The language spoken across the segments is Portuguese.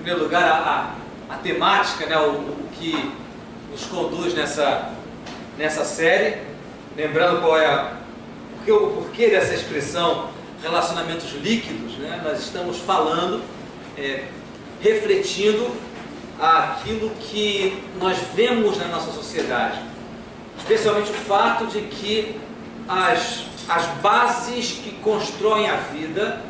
primeiro lugar, a temática, né, o que nos conduz nessa série, lembrando qual é o porquê dessa expressão relacionamentos líquidos, né? Nós estamos falando, refletindo aquilo que nós vemos na nossa sociedade, especialmente o fato de que as bases que constroem a vida,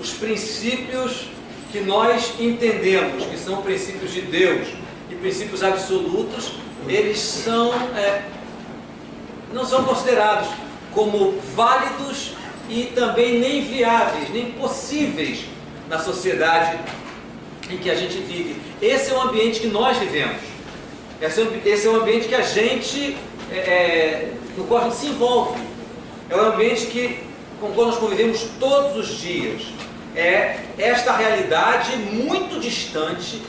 os princípios que nós entendemos que são princípios de Deus e princípios absolutos, eles não são considerados como válidos e também nem viáveis, nem possíveis na sociedade em que a gente vive. Esse é o ambiente que nós vivemos. Esse é o ambiente que a gente, no qual a gente se envolve. É um ambiente com o qual nós convivemos todos os dias. É esta realidade muito distante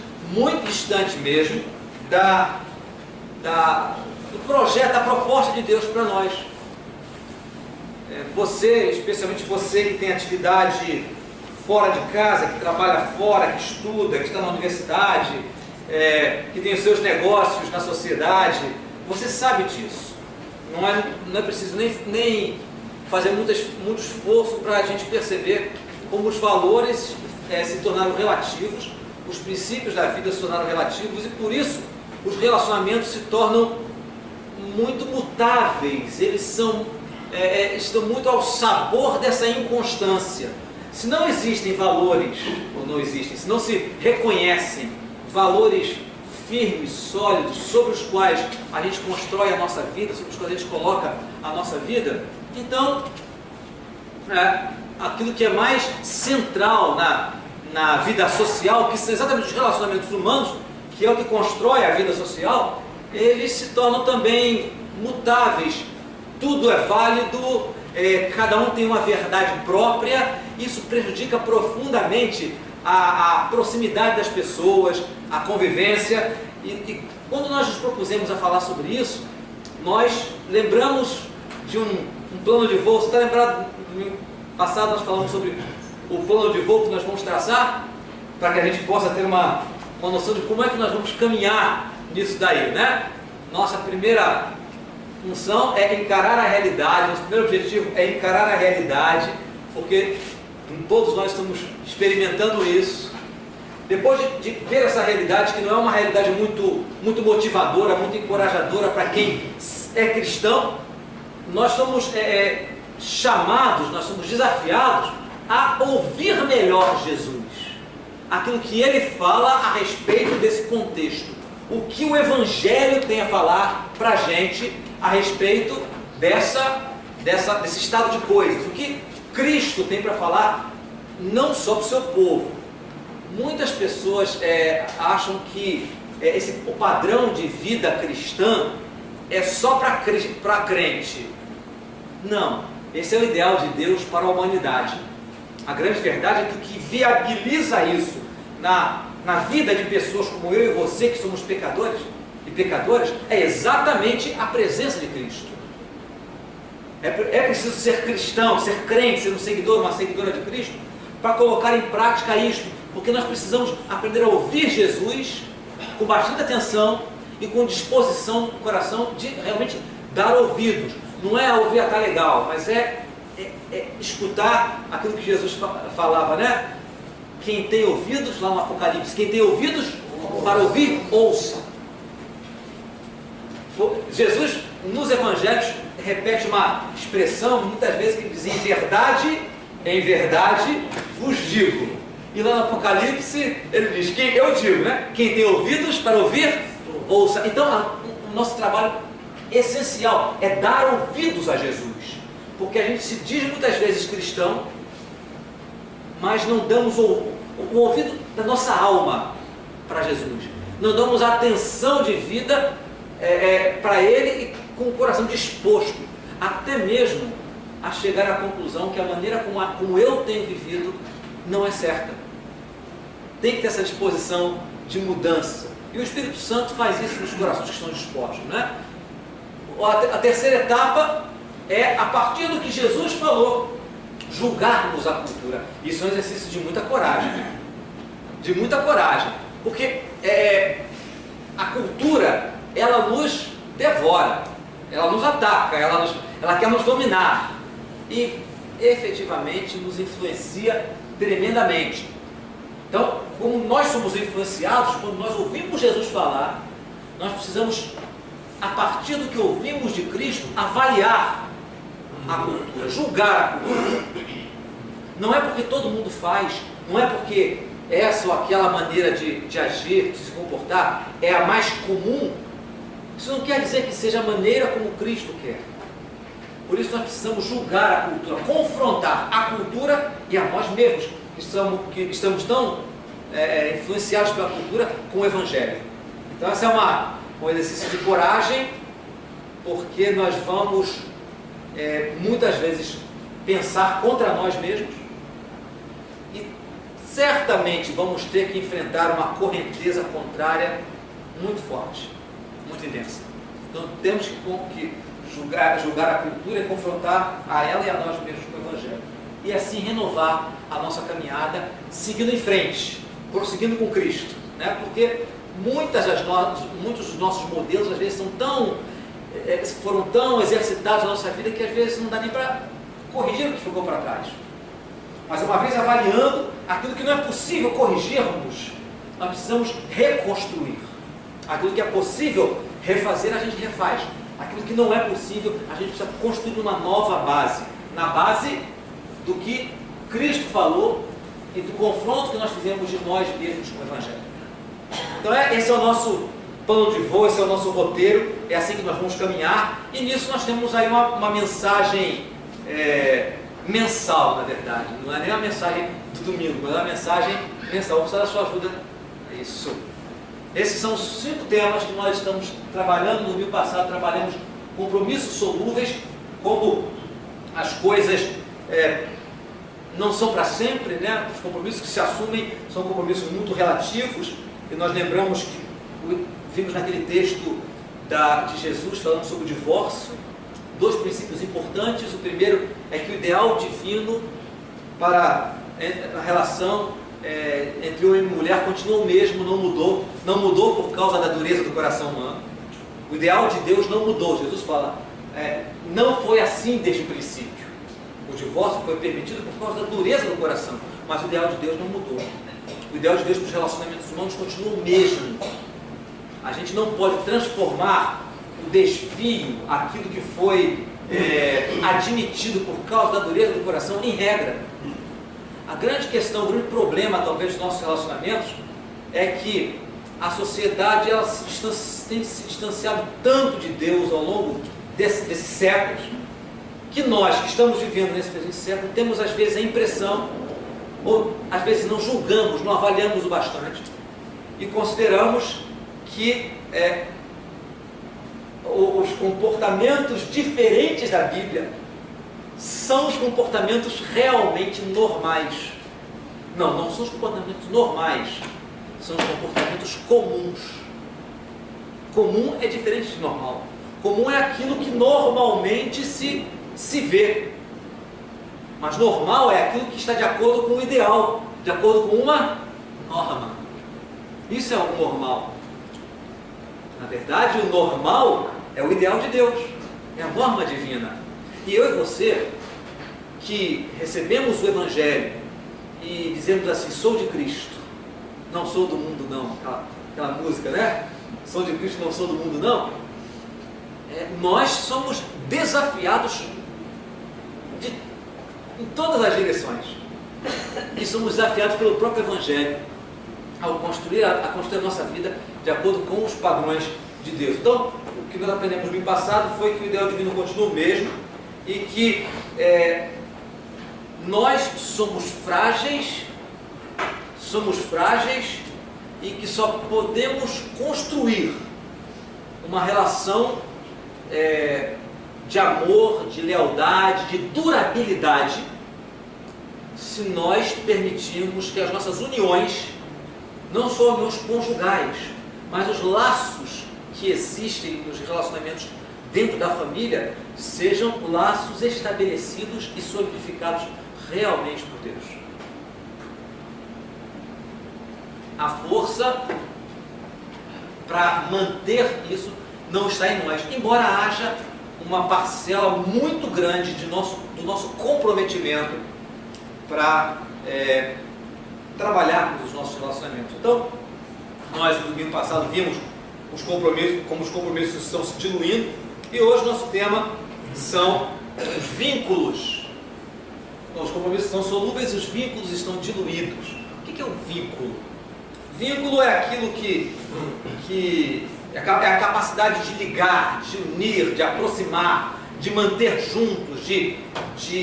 mesmo, do projeto, da proposta de Deus para nós. Você, especialmente você que tem atividade fora de casa, que trabalha fora, que estuda, que está na universidade, que tem os seus negócios na sociedade, você sabe disso. Não é preciso nem fazer muito esforço para a gente perceber como os valores se tornaram relativos, os princípios da vida se tornaram relativos e por isso os relacionamentos se tornam muito mutáveis, eles estão muito ao sabor dessa inconstância. Se não existem valores, ou não existem, se não se reconhecem valores firmes, sólidos, sobre os quais a gente constrói a nossa vida, sobre os quais a gente coloca a nossa vida, então aquilo que é mais central na vida social, que são exatamente os relacionamentos humanos, que é o que constrói a vida social, eles se tornam também mutáveis. Tudo é válido, cada um tem uma verdade própria, isso prejudica profundamente a proximidade das pessoas, a convivência, e quando nós nos propusemos a falar sobre isso, nós lembramos de um plano de voo. Você está lembrado, no passado nós falamos sobre o plano de voo que nós vamos traçar, para que a gente possa ter uma noção de como é que nós vamos caminhar nisso daí, né? Nossa primeira função é encarar a realidade, nosso primeiro objetivo é encarar a realidade, porque todos nós estamos experimentando isso. Depois de ver essa realidade, que não é uma realidade muito motivadora, muito encorajadora para quem é cristão, nós somos chamados, nós somos desafiados a ouvir melhor Jesus, aquilo que ele fala a respeito desse contexto, o que o Evangelho tem a falar para a gente a respeito desse estado de coisas, o que Cristo tem para falar não só para o seu povo. Muitas pessoas acham que o padrão de vida cristã é só para crente. Não, esse é o ideal de Deus para a humanidade. A grande verdade é que o que viabiliza isso na vida de pessoas como eu e você, que somos pecadores e pecadoras, é exatamente a presença de Cristo. É preciso ser cristão, ser crente, ser um seguidor, uma seguidora de Cristo, para colocar em prática isto, porque nós precisamos aprender a ouvir Jesus com bastante atenção e com disposição do coração de realmente dar ouvidos. Não é ouvir até legal, mas é escutar aquilo que Jesus falava, né? Quem tem ouvidos, lá no Apocalipse, quem tem ouvidos para ouvir, ouça. Jesus, nos evangelhos, repete uma expressão, muitas vezes, que diz: em verdade vos digo. E lá no Apocalipse, ele diz, eu digo, né? Quem tem ouvidos para ouvir, ouça. Então, o nosso trabalho essencial é dar ouvidos a Jesus. Porque a gente se diz muitas vezes cristão, mas não damos o ouvido da nossa alma para Jesus. Não damos atenção de vida para Ele e com o coração disposto, até mesmo a chegar à conclusão que a maneira como eu tenho vivido não é certa. Tem que ter essa disposição de mudança. E o Espírito Santo faz isso nos corações que estão dispostos, né? A terceira etapa é, a partir do que Jesus falou, julgarmos a cultura. Isso é um exercício de muita coragem. de muita coragem, porque a cultura, ela nos devora, ela nos ataca, ela quer nos dominar e efetivamente nos influencia tremendamente. Então, como nós somos influenciados, quando nós ouvimos Jesus falar, nós precisamos, a partir do que ouvimos de Cristo, avaliar a cultura, julgar a cultura. Não é porque todo mundo faz, não é porque essa ou aquela maneira de agir, de se comportar é a mais comum. Isso não quer dizer que seja a maneira como Cristo quer. Por isso nós precisamos julgar a cultura, confrontar a cultura e a nós mesmos, que estamos tão influenciados pela cultura, com o Evangelho. Então esse é um exercício de coragem, porque nós vamos muitas vezes pensar contra nós mesmos e certamente vamos ter que enfrentar uma correnteza contrária muito forte, muito intensa. Então temos que julgar a cultura e confrontar a ela e a nós mesmos com o Evangelho. E assim renovar a nossa caminhada, seguindo em frente, prosseguindo com Cristo, né? Porque muitos dos nossos modelos às vezes foram tão exercitados na nossa vida que às vezes não dá nem para corrigir o que ficou para trás. Mas uma vez avaliando aquilo que não é possível corrigirmos, nós precisamos reconstruir. Aquilo que é possível refazer, a gente refaz. Aquilo que não é possível, a gente precisa construir uma nova base, na base do que Cristo falou e do confronto que nós fizemos de nós mesmos com o Evangelho. Então esse é o nosso plano de voo, esse é o nosso roteiro, é assim que nós vamos caminhar, e nisso nós temos aí uma mensagem mensal, na verdade. Não é nem a mensagem do domingo, mas é uma mensagem mensal. Vou precisar da sua ajuda. Isso. Esses são os 5 temas que nós estamos trabalhando. No domingo passado trabalhamos compromissos solúveis, como as coisas não são para sempre, né? Os compromissos que se assumem são compromissos muito relativos, e nós lembramos que vimos naquele texto de Jesus falando sobre o divórcio, 2 princípios importantes. O primeiro é que o ideal divino para a relação entre homem e mulher continua o mesmo, não mudou por causa da dureza do coração humano. O ideal de Deus não mudou. Jesus fala, não foi assim desde o princípio. O divórcio foi permitido por causa da dureza do coração, mas o ideal de Deus não mudou. O ideal de Deus para os relacionamentos humanos continua o mesmo. A gente não pode transformar o desvio, aquilo que foi admitido por causa da dureza do coração, em regra. A grande questão, o grande problema talvez dos nossos relacionamentos é que a sociedade tem se distanciado tanto de Deus ao longo desses séculos, que nós que estamos vivendo nesse presente século temos às vezes a impressão, ou às vezes não julgamos, não avaliamos o bastante e consideramos que os comportamentos diferentes da Bíblia são os comportamentos realmente normais. Não são os comportamentos normais, são os comportamentos comuns. Comum é diferente de normal. Comum é aquilo que normalmente se vê. Mas normal é aquilo que está de acordo com o ideal, de acordo com uma norma. Isso é o normal. Na verdade, o normal é o ideal de Deus, é a norma divina. E eu e você, que recebemos o Evangelho e dizemos assim, sou de Cristo, não sou do mundo não, aquela música, né? Sou de Cristo, não sou do mundo não. Nós somos desafiados em todas as direções. E somos desafiados pelo próprio Evangelho a construir a nossa vida de acordo com os padrões de Deus. Então, o que nós aprendemos no domingo passado foi que o ideal divino continua o mesmo e que nós somos frágeis e que só podemos construir uma relação de amor, de lealdade, de durabilidade, se nós permitirmos que as nossas uniões, não só uniões conjugais, mas os laços que existem nos relacionamentos dentro da família, sejam laços estabelecidos e solidificados realmente por Deus. A força para manter isso não está em nós, embora haja uma parcela muito grande do nosso comprometimento para trabalhar com os nossos relacionamentos. Então, nós no domingo passado vimos os compromissos, como os compromissos estão se diluindo, e hoje nosso tema são os vínculos. Os compromissos são solúveis e os vínculos estão diluídos. O que é um vínculo? Vínculo é aquilo que é a capacidade de ligar, de unir, de aproximar, de manter juntos, de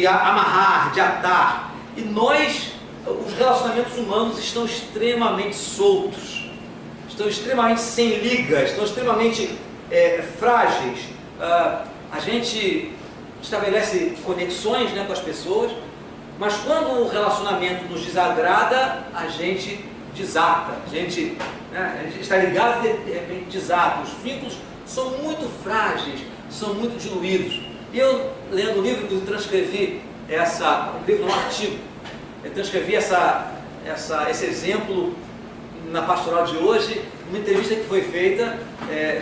amarrar, de atar. E nós, os relacionamentos humanos estão extremamente soltos, estão extremamente sem liga, estão extremamente frágeis. A gente estabelece conexões, né, com as pessoas, mas quando o relacionamento nos desagrada, a gente desata, a gente está ligado e de repente desata. Os vínculos são muito frágeis, são muito diluídos. E eu, lendo o livro, eu transcrevi um artigo, eu transcrevi esse exemplo na pastoral de hoje, uma entrevista que foi feita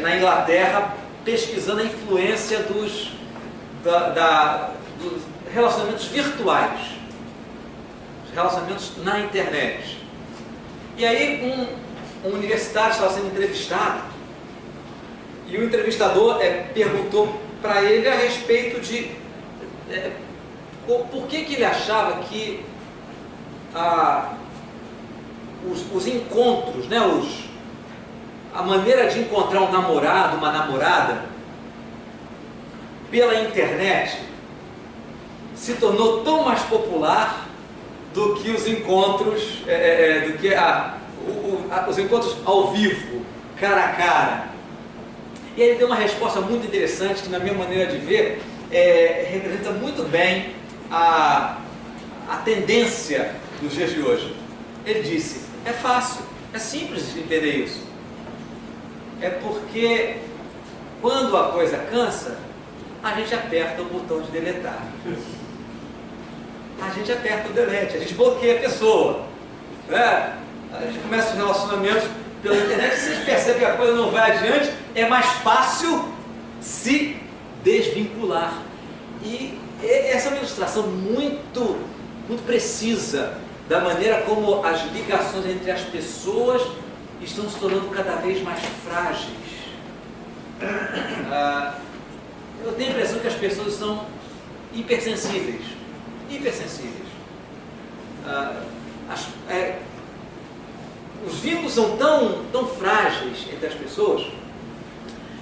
na Inglaterra, pesquisando a influência dos relacionamentos virtuais, os relacionamentos na internet. E aí um universitário estava sendo entrevistado e o entrevistador perguntou para ele a respeito de por que ele achava que os encontros, né, a maneira de encontrar um namorado, uma namorada pela internet se tornou tão mais popular do que os encontros, os encontros ao vivo, cara a cara. E ele deu uma resposta muito interessante que, na minha maneira de ver, representa muito bem a tendência dos dias de hoje. Ele disse: é fácil, é simples de entender isso. É porque quando a coisa cansa, a gente aperta o botão de deletar. A gente aperta o delete, a gente bloqueia a pessoa, né? A gente começa os relacionamentos pela internet, se a gente percebe que a coisa não vai adiante, é mais fácil se desvincular. E essa é uma ilustração muito, muito precisa da maneira como as ligações entre as pessoas estão se tornando cada vez mais frágeis. Eu tenho a impressão que as pessoas são hipersensíveis. Os vínculos são tão frágeis entre as pessoas.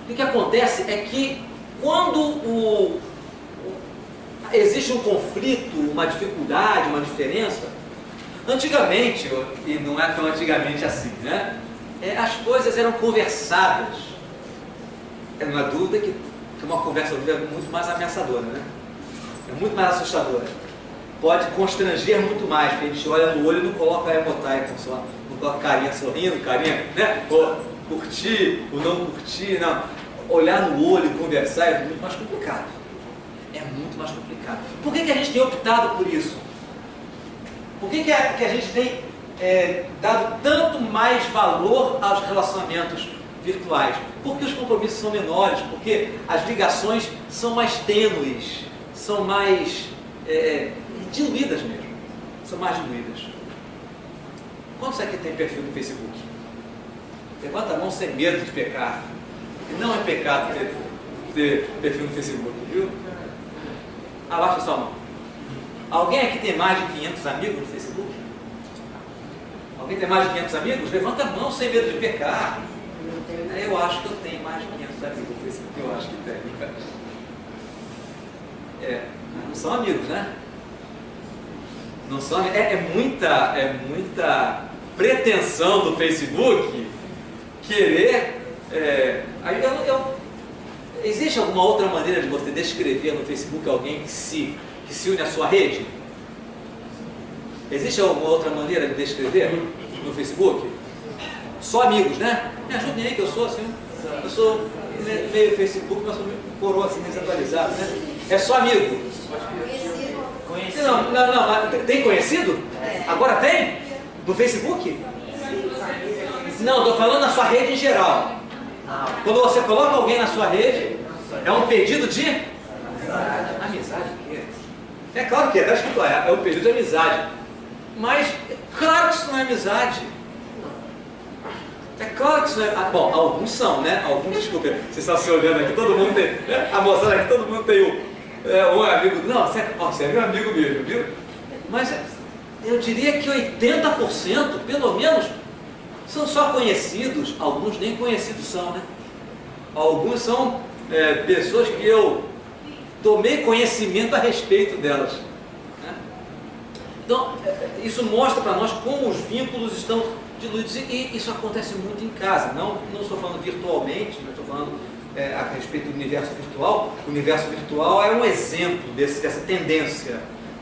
O que acontece é que quando existe um conflito, uma dificuldade, uma diferença, antigamente, e não é tão antigamente assim, né? As coisas eram conversadas. Não há dúvida que uma conversa é muito mais ameaçadora, né? É muito mais assustadora. Pode constranger muito mais, porque a gente olha no olho e não coloca emoticon só, não coloca carinha sorrindo, carinha, né? Ou curtir, ou não curtir, não. Olhar no olho e conversar é muito mais complicado. É muito mais complicado. Por que a gente tem optado por isso? Por que a gente tem dado tanto mais valor aos relacionamentos virtuais? Porque os compromissos são menores, porque as ligações são mais tênues, são mais diluídas mesmo. São mais diluídas. Quantos aqui tem perfil no Facebook? Levanta a mão sem medo de pecar. E não é pecado ter perfil no Facebook, viu? Abaixa sua mão. Alguém aqui tem mais de 500 amigos no Facebook? Alguém tem mais de 500 amigos? Levanta a mão sem medo de pecar. Eu acho que eu tenho mais de 500 amigos no Facebook. Eu acho que tenho. Não são amigos, né? Não são amigos. É muita pretensão do Facebook querer... existe alguma outra maneira de você descrever no Facebook alguém que se une à sua rede? Existe alguma outra maneira de descrever no Facebook? Só amigos, né? Me ajudem aí, que eu sou assim, eu sou meio Facebook, mas sou meio coroa assim, desatualizado, né? É só amigo. Conhecido. Não, tem conhecido? Agora tem? No Facebook? Não, estou falando na sua rede em geral. Quando você coloca alguém na sua rede, é um pedido de amizade. É claro que está escrito lá, é um pedido de amizade. Mas, claro que isso não é amizade. É claro que isso não é... bom, alguns são, né? Alguns, desculpa, você está se olhando aqui, todo mundo tem... A moçada aqui, todo mundo tem um amigo... Não, você é meu amigo mesmo, viu? Mas eu diria que 80%, pelo menos, são só conhecidos. Alguns nem conhecidos são, né? Alguns são pessoas que eu tomei conhecimento a respeito delas. Né? Então, isso mostra para nós como os vínculos estão diluídos. E isso acontece muito em casa. Não estou falando virtualmente, não estou falando a respeito do universo virtual. O universo virtual é um exemplo dessa tendência,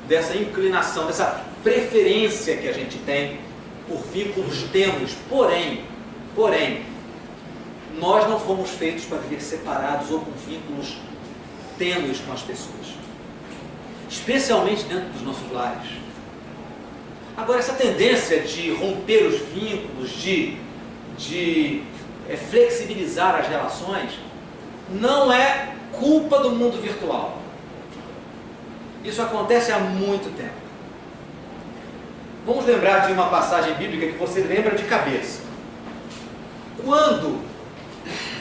dessa inclinação, dessa preferência que a gente tem por vínculos tênues. Porém, nós não fomos feitos para viver separados ou com vínculos tênues com as pessoas, especialmente dentro dos nossos lares. Agora, essa tendência de romper os vínculos, de flexibilizar as relações, não é culpa do mundo virtual. Isso acontece há muito tempo. Vamos lembrar de uma passagem bíblica que você lembra de cabeça. Quando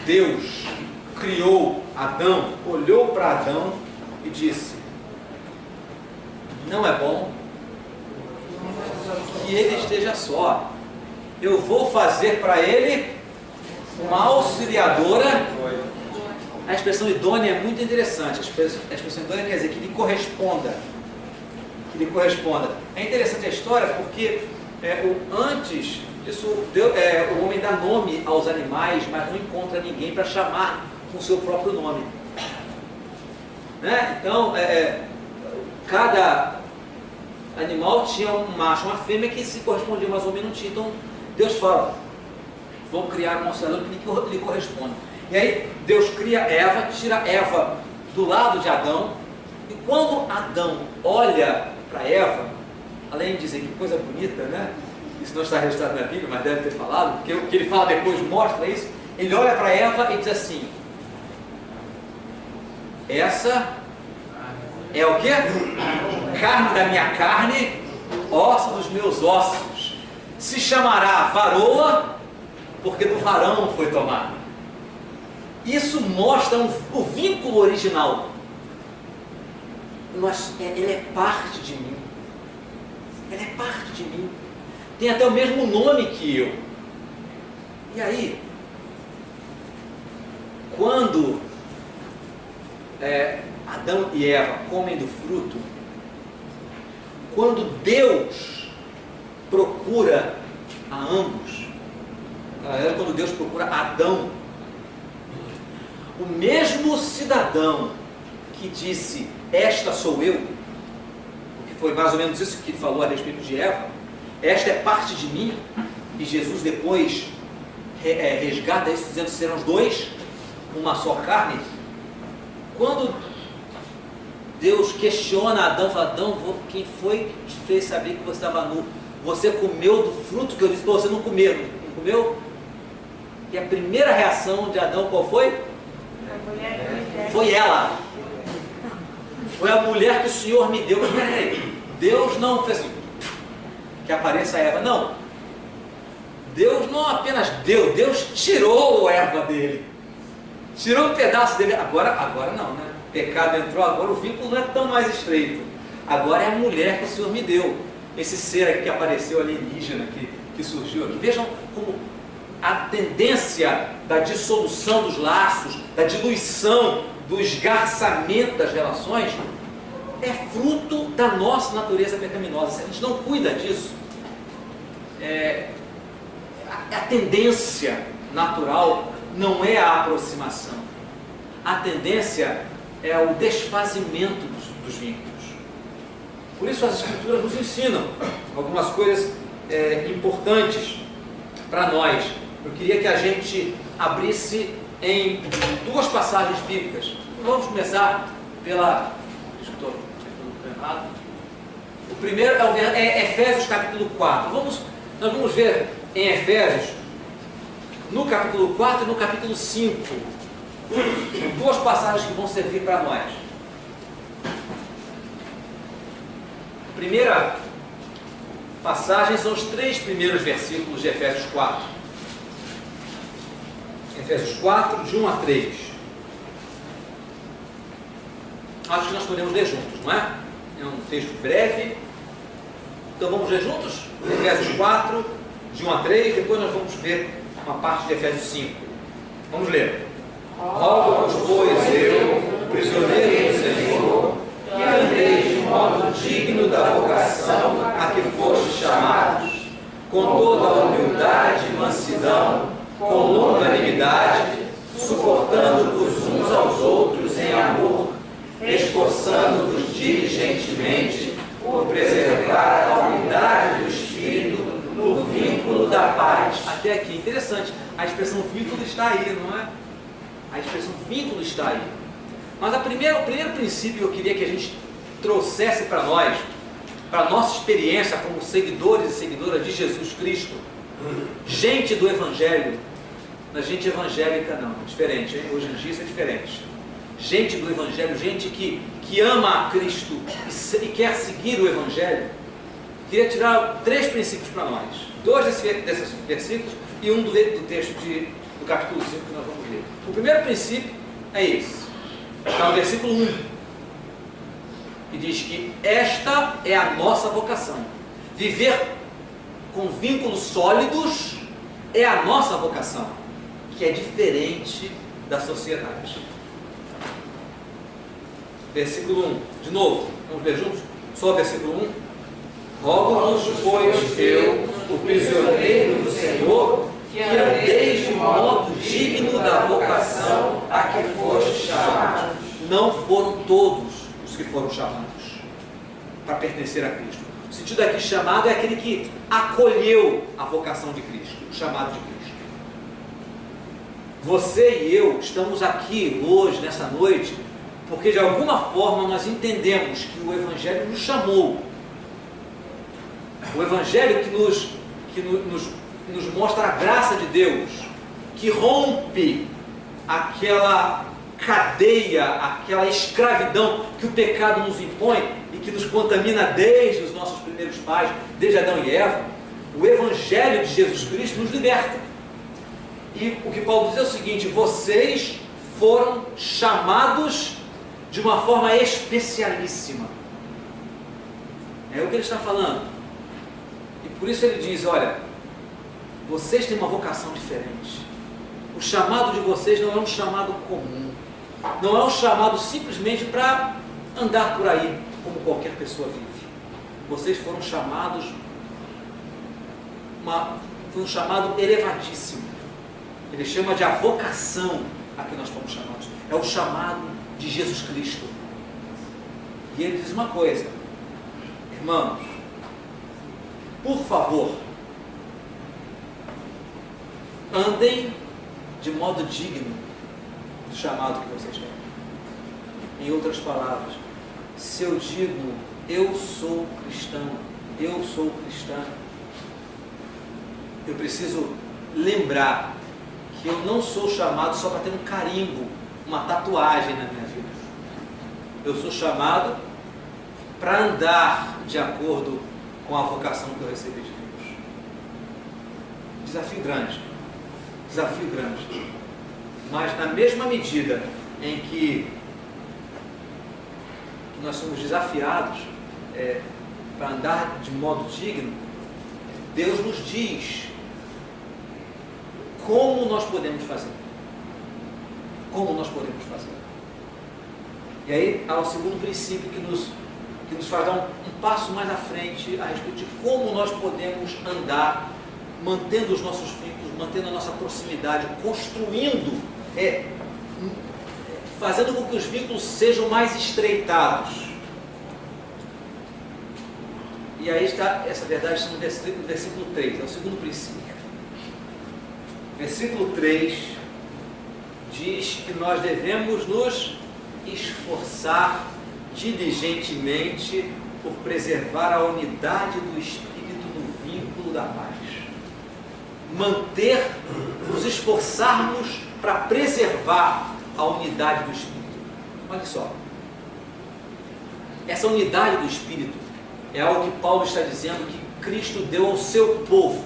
Deus criou Adão, olhou para Adão e disse: não é bom que ele esteja só. Eu vou fazer para ele uma auxiliadora. A expressão idônea é muito interessante. A expressão idônea quer dizer que lhe corresponda. É interessante a história porque antes disso, o homem dá nome aos animais, mas não encontra ninguém para chamar com o seu próprio nome. Né? Então, cada animal tinha um macho, uma fêmea que se correspondia, mas o homem não tinha. Então, Deus fala: vou criar um auxiliador que lhe corresponda. E aí, Deus cria Eva, tira Eva do lado de Adão, e quando Adão olha para Eva, além de dizer que coisa bonita, né? Isso não está registrado na Bíblia, mas deve ter falado, porque o que ele fala depois mostra isso. Ele olha para Eva e diz assim: essa é o quê? Carne da minha carne, osso dos meus ossos. Se chamará varoa, porque do varão foi tomada. Isso mostra o vínculo original. Ele é parte de mim. Ele é parte de mim. Tem até o mesmo nome que eu. E aí, quando Adão e Eva comem do fruto, quando Deus procura a ambos, quando Deus procura Adão, o mesmo cidadão que disse: esta sou eu, porque foi mais ou menos isso que ele falou a respeito de Eva, esta é parte de mim, e Jesus depois resgata isso dizendo: serão os dois uma só carne. Quando Deus questiona Adão, fala: Adão, quem foi que te fez saber que você estava nu? Você comeu do fruto que eu disse para você não comer, não comeu? E a primeira reação de Adão qual foi? Foi ela. Foi a mulher que o Senhor me deu. Mas peraí, Deus não fez assim, que apareça a Eva. Não. Deus não apenas deu, Deus tirou a Eva dele. Tirou um pedaço dele. Agora não, né? O pecado entrou, agora o vínculo não é tão mais estreito. Agora é a mulher que o Senhor me deu. Esse ser aqui que apareceu, alienígena, que surgiu aqui. Vejam como a tendência da dissolução dos laços, da diluição, do esgarçamento das relações, é fruto da nossa natureza pecaminosa. Se a gente não cuida disso, a tendência natural não é a aproximação. A tendência é o desfazimento dos vínculos. Por isso as Escrituras nos ensinam algumas coisas importantes para nós. Eu queria que a gente abrisse em duas passagens bíblicas. Vamos começar pela... Estou errado. O primeiro é Efésios capítulo 4. Nós vamos ver em Efésios no capítulo 4 e no capítulo 5. Duas passagens que vão servir para nós. A primeira passagem são os 3 primeiros versículos de Efésios 4. Efésios 4, de 1 a 3. Acho que nós podemos ler juntos, não é? É um texto breve. Então vamos ler juntos? Efésios 4, de 1 a 3. Depois nós vamos ver uma parte de Efésios 5. Vamos ler. Rogo-vos, pois, eu, prisioneiro do Senhor, que andeis de modo digno da vocação a que fostes chamados, com toda a humildade e mansidão, com longanimidade, suportando-vos uns aos outros em amor, esforçando-vos diligentemente por preservar a unidade do Espírito no vínculo da paz. Até aqui, interessante, a expressão vínculo está aí, não é? A expressão vínculo está aí. Mas o primeiro princípio que eu queria que a gente trouxesse para nós, para a nossa experiência como seguidores e seguidoras de Jesus Cristo, gente do Evangelho, não é gente evangélica não, é diferente, hein? Hoje em dia isso é diferente. Gente do Evangelho, gente que ama a Cristo e quer seguir o Evangelho, queria tirar 3 princípios para nós. 2 desses versículos e um do texto do capítulo 5 que nós vamos ler. O primeiro princípio é esse. Está no versículo 1. E diz que esta é a nossa vocação. Viver com vínculos sólidos é a nossa vocação, que é diferente da sociedade. Versículo 1. De novo, vamos ler juntos? Só o versículo 1. Rogo-vos, pois, eu, o prisioneiro do Senhor, que andeis de modo digno da vocação a que fostes chamados. Não foram todos os que foram chamados para pertencer a Cristo. O sentido aqui chamado é aquele que acolheu a vocação de Cristo, o chamado de Cristo. Você e eu estamos aqui hoje, nessa noite, porque de alguma forma nós entendemos que o Evangelho nos chamou. O Evangelho que nos mostra a graça de Deus, que rompe aquela cadeia, aquela escravidão que o pecado nos impõe e que nos contamina desde os nossos primeiros pais, desde Adão e Eva. O Evangelho de Jesus Cristo nos liberta. E o que Paulo diz é o seguinte: vocês foram chamados de uma forma especialíssima. É o que ele está falando. E por isso ele diz: olha, vocês têm uma vocação diferente. O chamado de vocês não é um chamado comum. Não é um chamado simplesmente para andar por aí, como qualquer pessoa vive. Vocês foram chamados, foi um chamado elevadíssimo. Ele chama de a vocação a que nós fomos chamados. É o chamado de Jesus Cristo. E ele diz uma coisa: irmãos, por favor, andem de modo digno do chamado que vocês têm. Em outras palavras, se eu digo eu sou cristão, eu sou cristã, eu preciso lembrar que eu não sou chamado só para ter um carimbo, uma tatuagem na minha vida. Eu sou chamado para andar de acordo com a vocação que eu recebi de Deus. Desafio grande. Desafio grande. Mas na mesma medida em que nós somos desafiados para andar de modo digno, Deus nos diz como nós podemos fazer. Como nós podemos fazer. E aí há o segundo princípio que nos faz dar um passo mais à frente a respeito de como nós podemos andar, mantendo os nossos vínculos, mantendo a nossa proximidade, construindo, fazendo com que os vínculos sejam mais estreitados. E aí está essa verdade, está no versículo 3, é o segundo princípio. Versículo 3 diz que nós devemos nos esforçar diligentemente por preservar a unidade do Espírito no vínculo da paz. manter, nos esforçarmos para preservar a unidade do Espírito. Olha só, essa unidade do Espírito é algo que Paulo está dizendo que Cristo deu ao seu povo,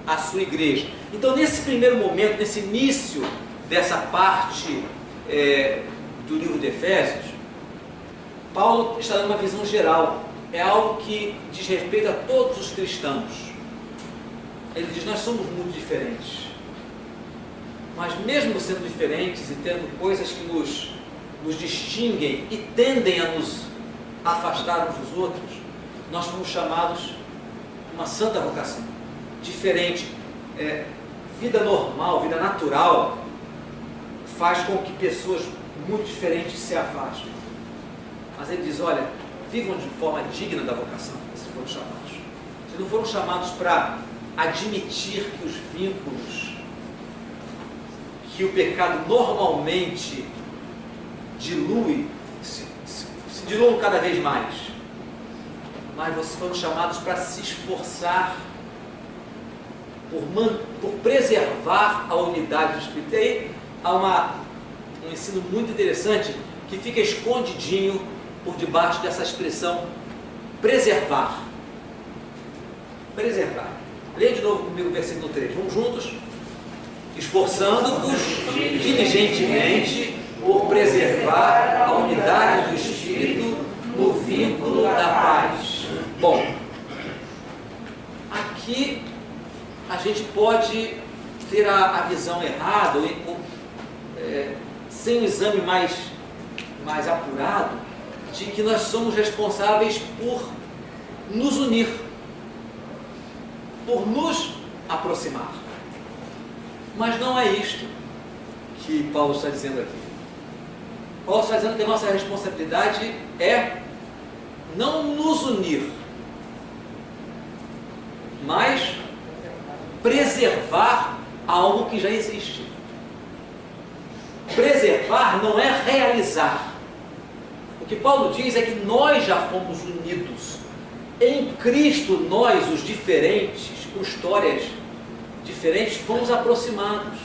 à sua igreja. Então, nesse primeiro momento, nesse início dessa parte do livro de Efésios, Paulo está dando uma visão geral. É algo que diz respeito a todos os cristãos. Ele diz: nós somos muito diferentes, mas mesmo sendo diferentes e tendo coisas que nos distinguem e tendem a nos afastar uns dos outros, nós fomos chamados a uma santa vocação, diferente. Vida normal, vida natural, faz com que pessoas muito diferentes se afastem. Mas ele diz: olha, vivam de forma digna da vocação que vocês foram chamados. Vocês não foram chamados para admitir que os vínculos que o pecado normalmente dilui, se diluam cada vez mais. Mas vocês foram chamados para se esforçar por preservar a unidade do Espírito. E aí há um ensino muito interessante que fica escondidinho por debaixo dessa expressão preservar. Preservar. Leia de novo comigo o versículo 3. Vamos juntos? Esforçando-vos diligentemente por preservar a unidade do Espírito no vínculo da paz. Bom, aqui a gente pode ter a visão errada, sem um exame mais apurado, de que nós somos responsáveis por nos unir, por nos aproximar. Mas não é isto que Paulo está dizendo aqui. Paulo está dizendo que a nossa responsabilidade é não nos unir, mas preservar algo que já existe. Preservar não é realizar. O que Paulo diz é que nós já fomos unidos. Em Cristo, nós, os diferentes, com histórias diferentes, fomos aproximados.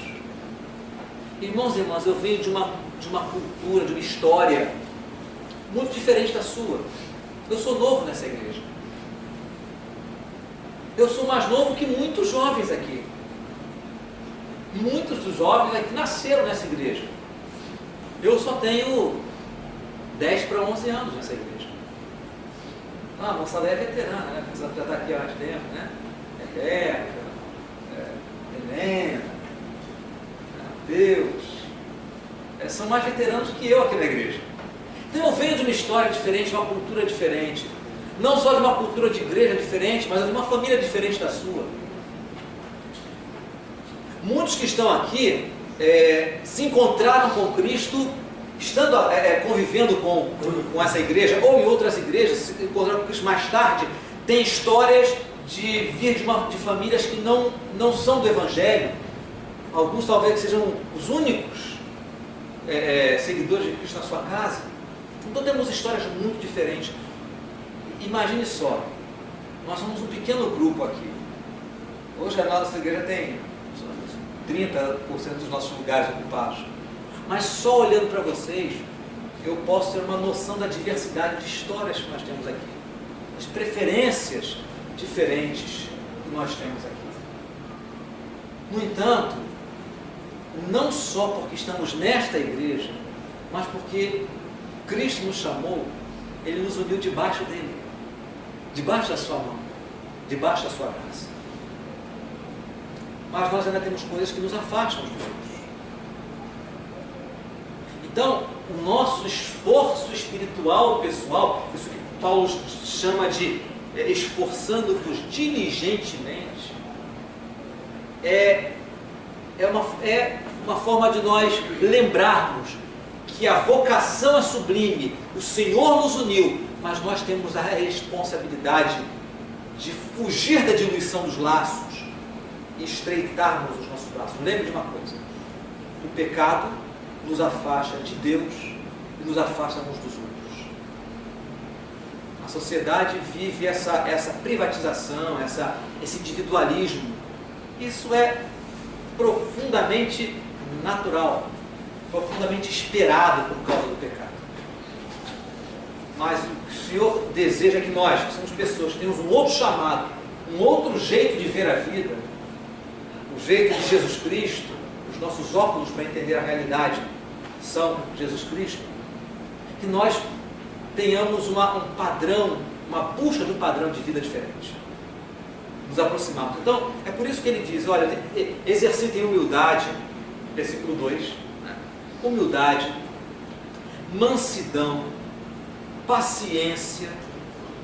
Irmãos e irmãs, eu venho de uma cultura, de uma história muito diferente da sua. Eu sou novo nessa igreja. Eu sou mais novo que muitos jovens aqui. Muitos dos jovens aqui nasceram nessa igreja. Eu só tenho 10 para 11 anos nessa igreja. A moçada é veterana, né? A moçada já está aqui há mais tempo, né? Helena, Deus. São mais veteranos que eu aqui na igreja. Então eu venho de uma história diferente, de uma cultura diferente. Não só de uma cultura de igreja diferente, mas de uma família diferente da sua. Muitos que estão aqui se encontraram com Cristo, estando convivendo com essa igreja, ou em outras igrejas, se encontraram com Cristo mais tarde, têm histórias de vir de famílias que não são do Evangelho. Alguns talvez sejam os únicos seguidores de Cristo na sua casa. Então temos histórias muito diferentes. Imagine só, nós somos um pequeno grupo aqui. Hoje a nossa igreja tem 30% dos nossos lugares ocupados. Mas só olhando para vocês, eu posso ter uma noção da diversidade de histórias que nós temos aqui, as preferências diferentes que nós temos aqui. No entanto, não só porque estamos nesta igreja, mas porque Cristo nos chamou, Ele nos uniu debaixo dele, debaixo da sua mão, debaixo da sua graça. Mas nós ainda temos coisas que nos afastam dos outros. Então, o nosso esforço espiritual, pessoal, isso que Paulo chama de esforçando-vos diligentemente, é uma forma de nós lembrarmos que a vocação é sublime, o Senhor nos uniu, mas nós temos a responsabilidade de fugir da diluição dos laços e estreitarmos os nossos braços. Lembre de uma coisa: o pecado nos afasta de Deus e nos afasta uns dos outros. A sociedade vive essa privatização, esse individualismo, Isso é profundamente natural, profundamente esperado por causa do pecado. Mas o que o Senhor deseja é que nós, que somos pessoas, que temos um outro chamado, um outro jeito de ver a vida, o jeito de Jesus Cristo, os nossos óculos para entender a realidade são Jesus Cristo, que nós tenhamos um padrão, uma busca de um padrão de vida diferente. Nos aproximarmos. Então, é por isso que ele diz, olha, exercitem humildade, versículo 2, né? Humildade, mansidão, paciência,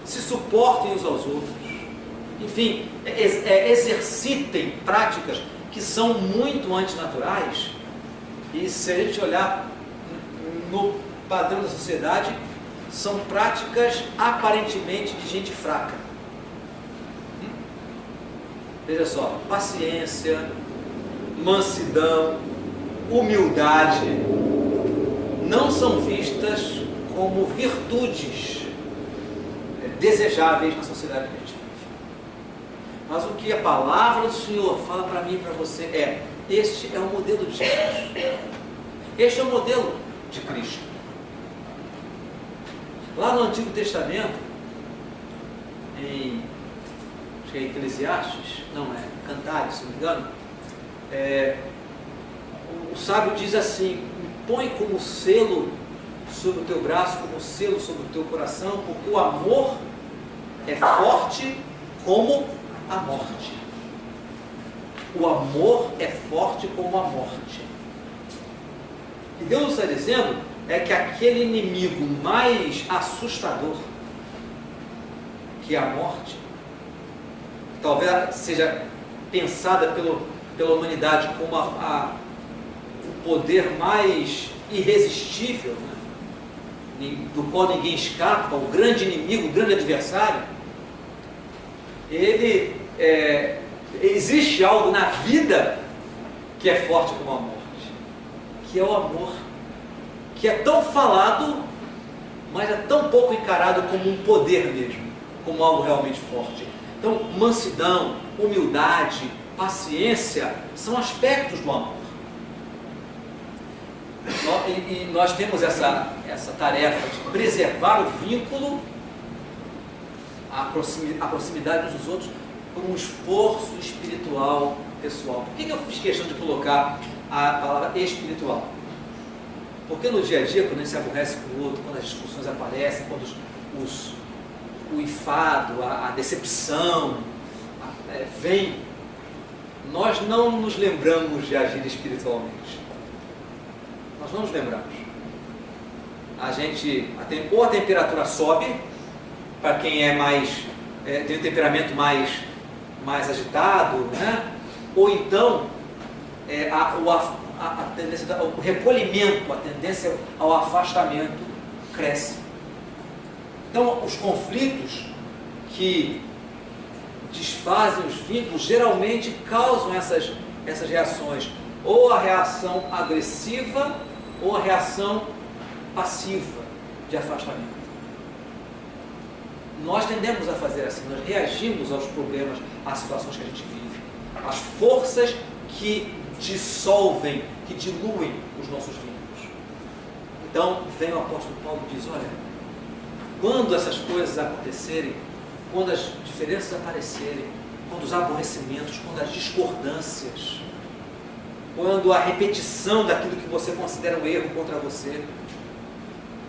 se suportem uns aos outros, enfim, exercitem práticas que são muito antinaturais, e se a gente olhar no padrão da sociedade, são práticas aparentemente de gente fraca. Veja só, paciência, mansidão, humildade, não são vistas como virtudes desejáveis na sociedade que a gente vive. Mas o que a palavra do Senhor fala para mim e para você é: este é o modelo de Jesus. Este é o modelo de Cristo. Lá no Antigo Testamento, em Eclesiastes, não é, Cantares, se não me engano, o sábio diz assim: põe como selo sobre o teu braço, como selo sobre o teu coração, porque o amor é forte como a morte. O amor é forte como a morte. E Deus está dizendo é que aquele inimigo mais assustador, que é a morte, talvez seja pensada pela humanidade como o poder mais irresistível, né? Do qual ninguém escapa, o grande inimigo, o grande adversário. Existe algo na vida que é forte como a morte, que é o amor, que é tão falado, mas é tão pouco encarado como um poder mesmo, como algo realmente forte. Então, mansidão, humildade, paciência são aspectos do amor. E nós temos essa tarefa de preservar o vínculo, a proximidade uns dos outros, por um esforço espiritual pessoal. Por que eu fiz questão de colocar a palavra espiritual? Porque no dia a dia, quando a gente se aborrece com o outro, quando as discussões aparecem, quando o enfado, a decepção vem, nós não nos lembramos de agir espiritualmente. Nós não nos lembramos. Ou a temperatura sobe, para quem tem um temperamento mais agitado, né? Ou então a tendência o recolhimento, a tendência ao afastamento cresce. Então, os conflitos que desfazem os vínculos geralmente causam essas reações, ou a reação agressiva ou a reação passiva de afastamento. Nós tendemos a fazer assim, nós reagimos aos problemas, às situações que a gente vive, às forças que dissolvem, que diluem os nossos vínculos. Então, vem o apóstolo Paulo e diz: olha, quando essas coisas acontecerem, quando as diferenças aparecerem, quando os aborrecimentos, quando as discordâncias, quando a repetição daquilo que você considera um erro contra você,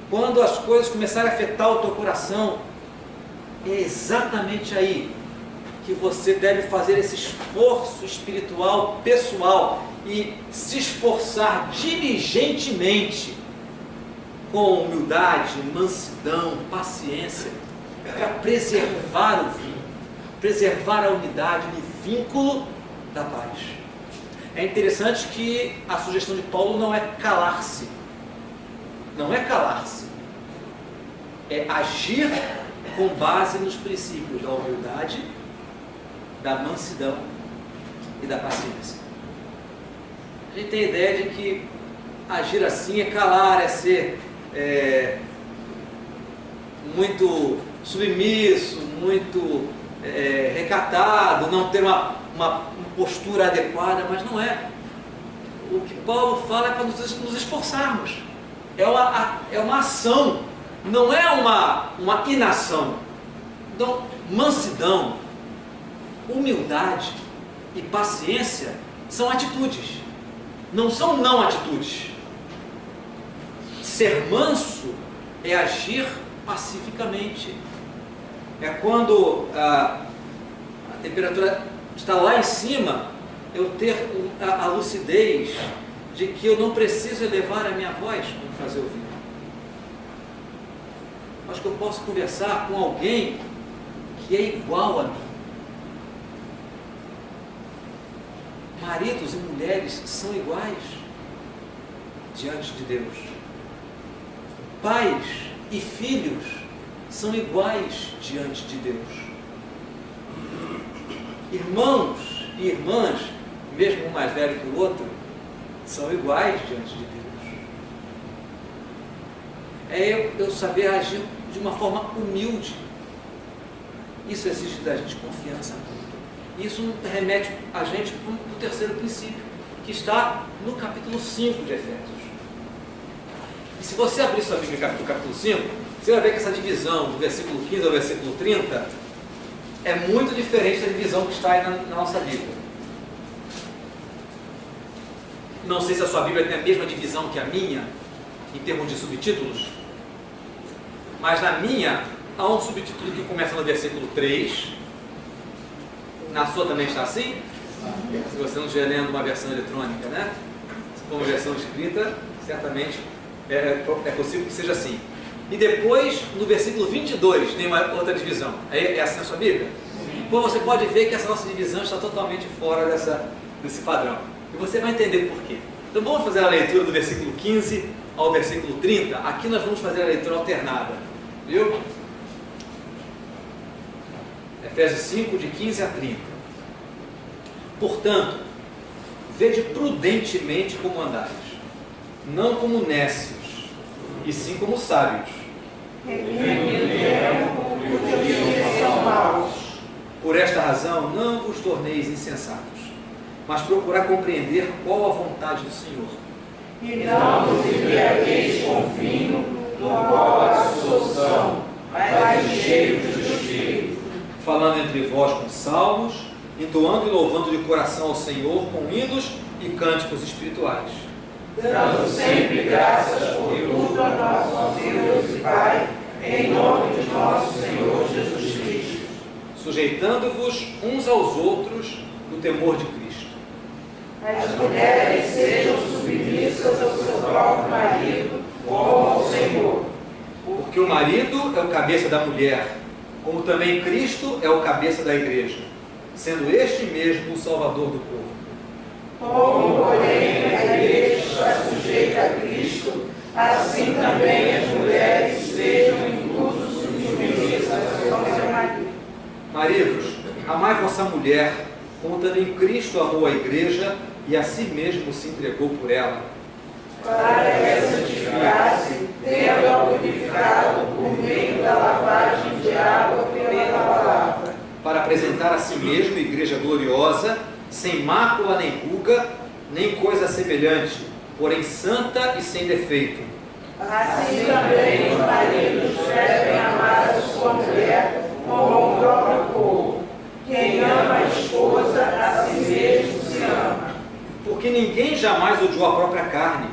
quando as coisas começarem a afetar o teu coração, é exatamente aí que você deve fazer esse esforço espiritual, pessoal, e se esforçar diligentemente, com humildade, mansidão, paciência, para preservar o vínculo, preservar a unidade no vínculo da paz. É interessante que a sugestão de Paulo não é calar-se. Não é calar-se. É agir com base nos princípios da humildade, da mansidão e da paciência. A gente tem a ideia de que agir assim é calar, é ser muito submisso, muito recatado, não ter postura adequada, mas não é. O que Paulo fala é para nos esforçarmos. É uma ação, não é uma inação. Então, mansidão, humildade e paciência são atitudes, não são não atitudes. Ser manso é agir pacificamente. É quando a temperatura está lá em cima, eu ter a lucidez de que eu não preciso elevar a minha voz para me fazer ouvir. Acho que eu posso conversar com alguém que é igual a mim. Maridos e mulheres são iguais diante de Deus. Pais e filhos são iguais diante de Deus. Irmãos e irmãs, mesmo um mais velho que o outro, são iguais diante de Deus. É eu saber agir de uma forma humilde. Isso exige da gente confiança. Isso remete a gente para o terceiro princípio, que está no capítulo 5 de Efésios. E se você abrir sua Bíblia no capítulo 5, você vai ver que essa divisão do versículo 15 ao versículo 30 é muito diferente da divisão que está aí na nossa Bíblia. Não sei se a sua Bíblia tem a mesma divisão que a minha, em termos de subtítulos, mas na minha há um subtítulo que começa no versículo 3. Na sua também está assim? Se você não estiver lendo uma versão eletrônica, né? Se for uma versão escrita, certamente é possível que seja assim. E depois, no versículo 22, tem uma outra divisão. É assim na sua Bíblia? Então você pode ver que essa nossa divisão está totalmente fora desse padrão. E você vai entender por quê. Então vamos fazer a leitura do versículo 15 ao versículo 30. Aqui nós vamos fazer a leitura alternada. Viu? Efésios 5, de 15 a 30. Portanto, vede prudentemente como andais, não como nécios, e sim como sábios. Por esta razão, não vos torneis insensatos, mas procurai compreender qual a vontade do Senhor. E não vos embriagueis com vinho, no qual a dissolução, mas cheios do Espírito, falando entre vós com salmos, entoando e louvando de coração ao Senhor com hinos e cânticos espirituais, dando sempre graças por tudo a nosso Deus e Pai, em nome de nosso Senhor Jesus Cristo, sujeitando-vos uns aos outros no temor de Cristo. As mulheres sejam submissas ao seu próprio marido, como ao Senhor. Porque o marido é o cabeça da mulher, como também Cristo é o cabeça da igreja, sendo este mesmo o Salvador do povo. Como, porém, a igreja está sujeita a Cristo, assim também as mulheres sejam em tudo submissas ao seu marido. Maridos, amai vossa mulher, como também Cristo amou a igreja e a si mesmo se entregou por ela, para que a santificasse, tendo-a purificado por meio da lavagem de água pela palavra, para apresentar a si mesmo igreja gloriosa, sem mácula nem ruga, nem coisa semelhante, porém santa e sem defeito. Assim também os maridos devem amar a sua mulher como o próprio corpo. Quem ama a esposa, a si mesmo se ama. Porque ninguém jamais odiou a própria carne,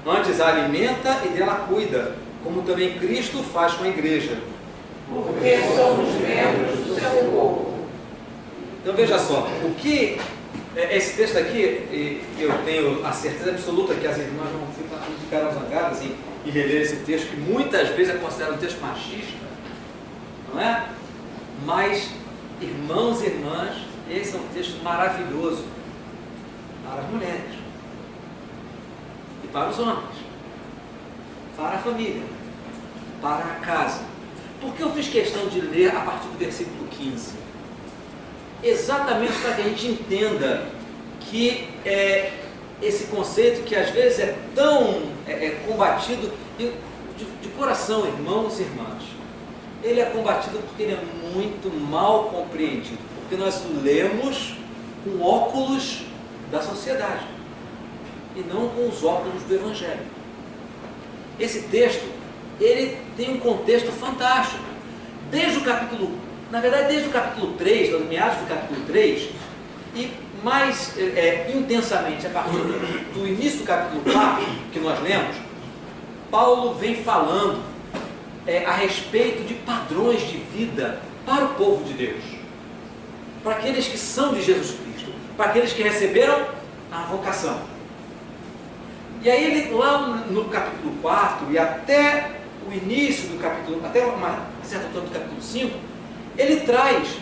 antes a alimenta e dela cuida, como também Cristo faz com a igreja. Porque somos membros do seu corpo. Então veja só, o que esse texto aqui, eu tenho a certeza absoluta que as irmãs não ficaram zangadas em reler esse texto, que muitas vezes é considerado um texto machista, não é? Mas, irmãos e irmãs, esse é um texto maravilhoso para as mulheres e para os homens, para a família, para a casa. Por que eu fiz questão de ler a partir do versículo 15? Exatamente para que a gente entenda que esse conceito que às vezes é tão combatido de coração, irmãos e irmãs, ele é combatido porque ele é muito mal compreendido, porque nós lemos com óculos da sociedade e não com os óculos do Evangelho. Esse texto, ele tem um contexto fantástico. Desde o capítulo 3, das meados do capítulo 3, e mais intensamente a partir do início do capítulo 4, que nós lemos, Paulo vem falando a respeito de padrões de vida para o povo de Deus, para aqueles que são de Jesus Cristo, para aqueles que receberam a vocação. E aí ele, lá no capítulo 4 e até o início do capítulo, até uma certa altura do capítulo 5, ele traz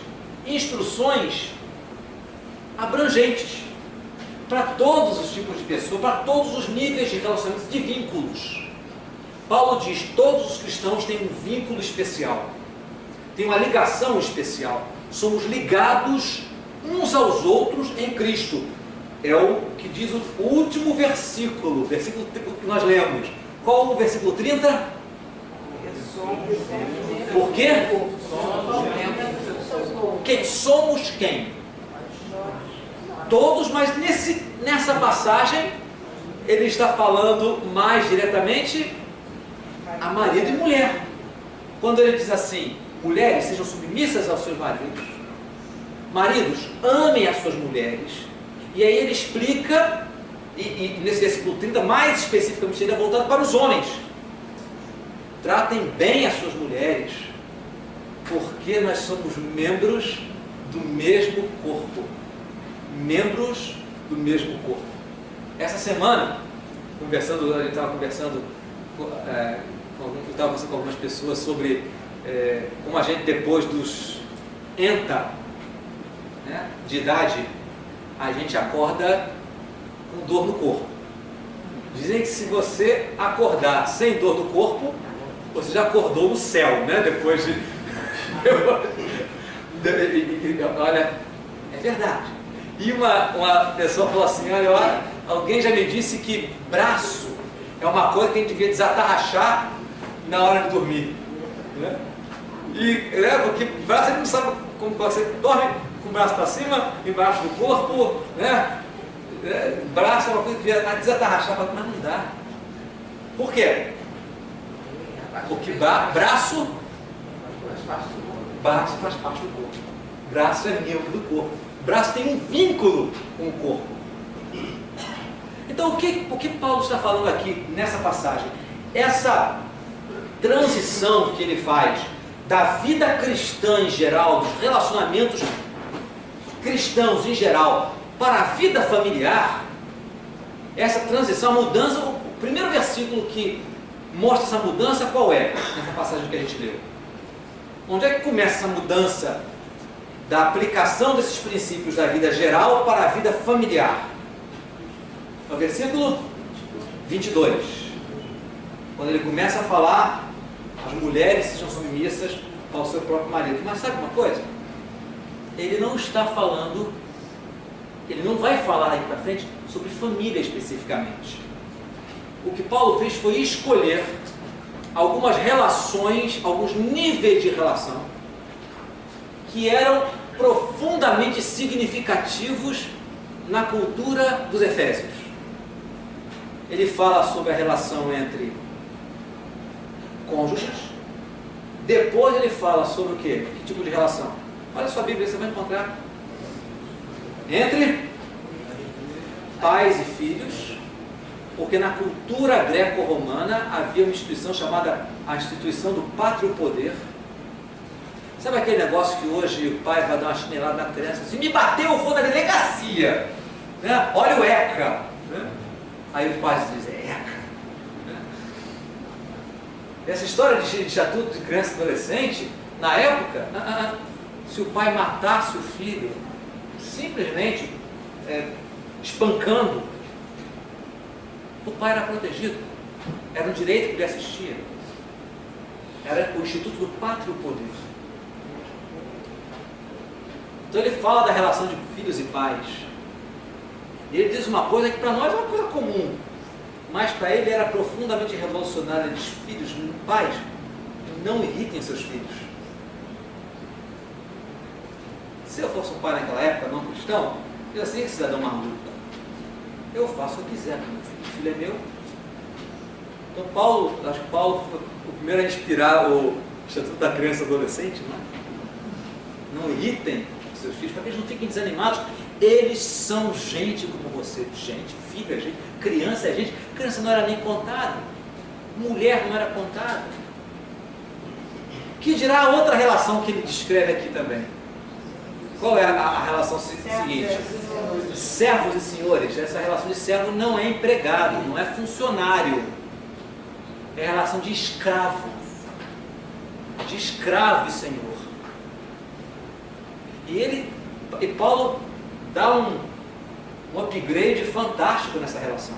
instruções abrangentes para todos os tipos de pessoas, para todos os níveis de relacionamentos, de vínculos. Paulo diz: todos os cristãos têm um vínculo especial, têm uma ligação especial, somos ligados uns aos outros em Cristo. É o que diz o último versículo que nós lemos. Qual o versículo 30? Por quê? Quem somos quem? Todos, mas nessa passagem ele está falando mais diretamente a marido e mulher. Quando ele diz assim: mulheres, sejam submissas aos seus maridos, maridos, amem as suas mulheres. E aí ele explica, e nesse versículo 30, mais especificamente, ele é voltado para os homens. Tratem bem as suas mulheres, porque nós somos membros do mesmo corpo. Membros do mesmo corpo. Essa semana, eu estava conversando com algumas pessoas sobre como a gente, depois dos 30, né, de idade, a gente acorda com dor no corpo. Dizem que se você acordar sem dor no corpo, você já acordou no céu, né? Depois de... Olha, é verdade. E uma pessoa falou assim: olha, alguém já me disse que braço é uma coisa que a gente devia desatarrachar na hora de dormir, né? Porque braço a gente não sabe como você dorme com o braço para cima, embaixo do corpo, né? Braço é uma coisa que devia desatarrachar, mas não dá. Por quê? Porque braço faz parte do corpo. Braço é membro do corpo. Braço tem um vínculo com o corpo. Então, o que Paulo está falando aqui nessa passagem? Essa transição que ele faz da vida cristã em geral, dos relacionamentos cristãos em geral, para a vida familiar, essa transição, a mudança, o primeiro versículo que mostra essa mudança, qual é? Nessa passagem que a gente leu. Onde é que começa essa mudança da aplicação desses princípios da vida geral para a vida familiar? No versículo 22, quando ele começa a falar: as mulheres sejam submissas ao seu próprio marido. Mas sabe uma coisa? Ele não está falando, ele não vai falar aí para frente sobre família especificamente. O que Paulo fez foi escolher algumas relações, alguns níveis de relação que eram profundamente significativos na cultura dos Efésios. Ele fala sobre a relação entre cônjuges. Depois ele fala sobre o quê? Que tipo de relação? Olha sua Bíblia, você vai encontrar entre pais e filhos, porque na cultura greco-romana havia uma instituição chamada a instituição do pátrio poder. Sabe aquele negócio que hoje o pai vai dar uma chinelada na criança assim: me bateu, eu vou na delegacia, né? Olha o ECA, né? Aí os pais dizem: ECA, né? Essa história de estatuto de criança e adolescente, na época, se o pai matasse o filho simplesmente espancando, o pai era protegido, era um direito que lhe assistia, era o instituto do pátrio poder. Então ele fala da relação de filhos e pais. Ele diz uma coisa que para nós é uma coisa comum, mas para ele era profundamente revolucionária. Ele diz: filhos, pais, não irritem seus filhos. Se eu fosse um pai naquela época, não cristão, Diz assim, que cidadão maluco. Eu faço o que eu quiser com meu filho. O filho é meu. Então Paulo, acho que Paulo foi o primeiro a inspirar o Estatuto da Criança e Adolescente, né? Não irritem os seus filhos, para que eles não fiquem desanimados. Eles são gente como você. Gente, filho é gente, criança é gente. Criança não era nem contada. Mulher não era contada. Que dirá a outra relação que ele descreve aqui também? Qual é a relação seguinte? Servos e senhores. Essa relação de servo não é empregado, não é funcionário. É a relação de escravo. De escravo e senhor. E Paulo dá um upgrade fantástico nessa relação.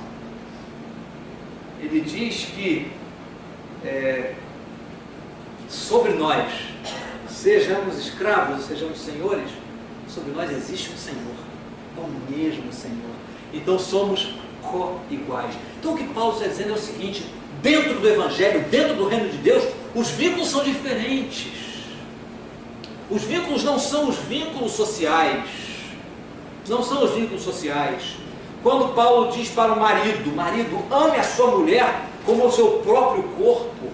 Ele diz que sobre nós, sejamos escravos ou sejamos senhores, sobre nós existe um Senhor, é o mesmo Senhor. Então somos co-iguais. Então o que Paulo está dizendo é o seguinte: dentro do Evangelho, dentro do reino de Deus, os vínculos são diferentes. Os vínculos não são os vínculos sociais. Não são os vínculos sociais. Quando Paulo diz para o marido, ame a sua mulher como o seu próprio corpo,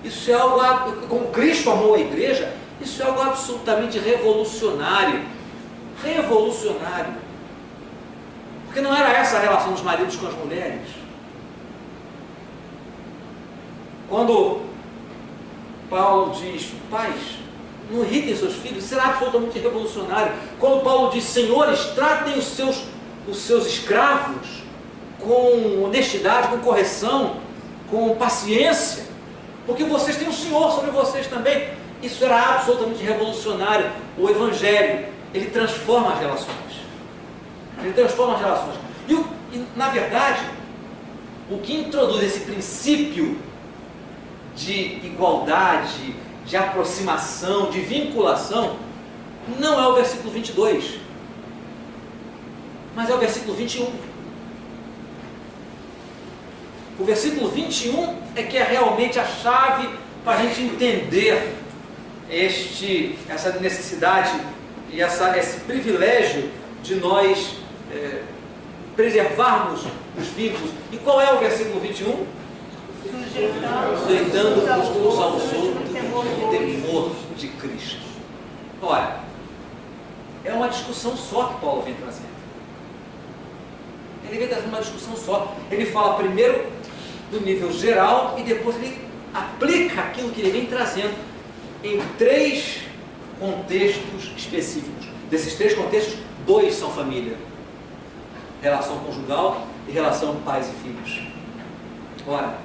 isso é algo, como Cristo amou a igreja, isso é algo absolutamente revolucionário. Revolucionário. Porque não era essa a relação dos maridos com as mulheres. Quando Paulo diz, pais, não irritem seus filhos, será absolutamente revolucionário. Quando Paulo diz, senhores, tratem os seus escravos com honestidade, com correção, com paciência, porque vocês têm um Senhor sobre vocês também. Isso era absolutamente revolucionário. O Evangelho, ele transforma as relações. Ele transforma as relações. E na verdade, o que introduz esse princípio de igualdade, de aproximação, de vinculação, não é o versículo 22, mas é o versículo 21. O versículo 21 é que é realmente a chave para a gente entender essa necessidade e esse privilégio de nós preservarmos os vínculos. E qual é o versículo 21? Sujeitando-vos uns aos outros no temor de Cristo. Ora, é uma discussão só que Paulo vem trazendo. Ele vem trazendo uma discussão só. Ele fala primeiro do nível geral e depois ele aplica aquilo que ele vem trazendo em 3 contextos específicos. Desses 3 contextos, 2 são família: relação conjugal e relação pais e filhos. Ora,